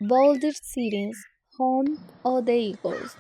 Boulder cities, home of the Eagles.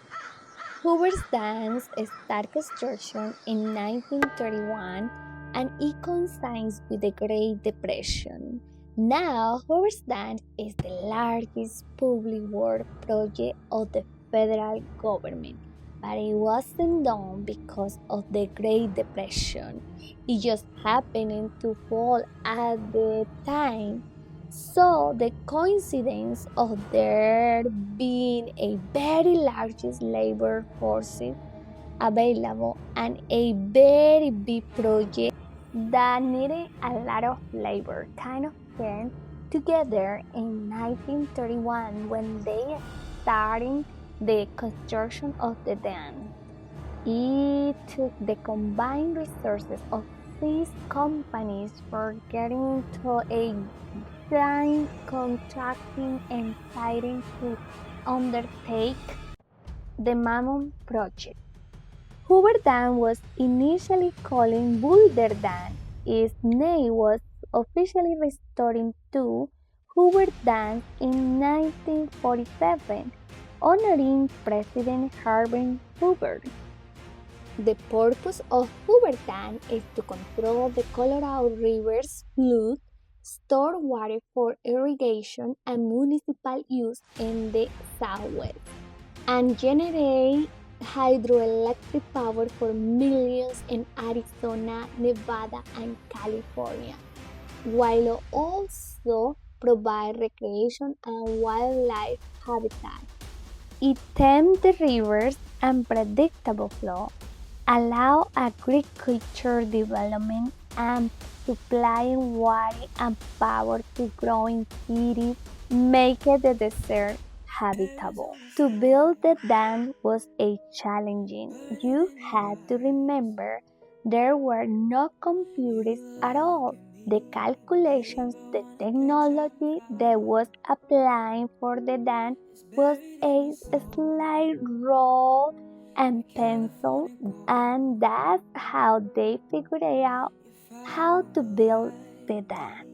Hoover's dams started construction in 1931 and it coincides with the Great Depression. Now, Hoover's Dam is the largest public work project of the federal government, but it wasn't done because of the Great Depression. It just happened to fall at the time. So, the coincidence of there being a very large labor force available and a very big project that needed a lot of labor kind of came together in 1931 when they started the construction of the dam. It took the combined resources of these companies for getting to a giant contracting and fighting to undertake the Mammon project. Hoover Dam was initially called Boulder Dam. Its name was officially restored to Hoover Dam in 1947, honoring President Herbert Hoover. The purpose of Hoover Dam is to control the Colorado River's flood, store water for irrigation and municipal use in the Southwest, and generate hydroelectric power for millions in Arizona, Nevada, and California, while also provide recreation and wildlife habitat. It tamed the rivers' unpredictable flow, allow agriculture development, and supplying water and power to growing cities, making the desert habitable. To build the dam was a challenging. You had to remember there were no computers at all. The calculations, the technology that was applying for the dam was a slide roll and pencil, and that's how they figured out how to build the dam.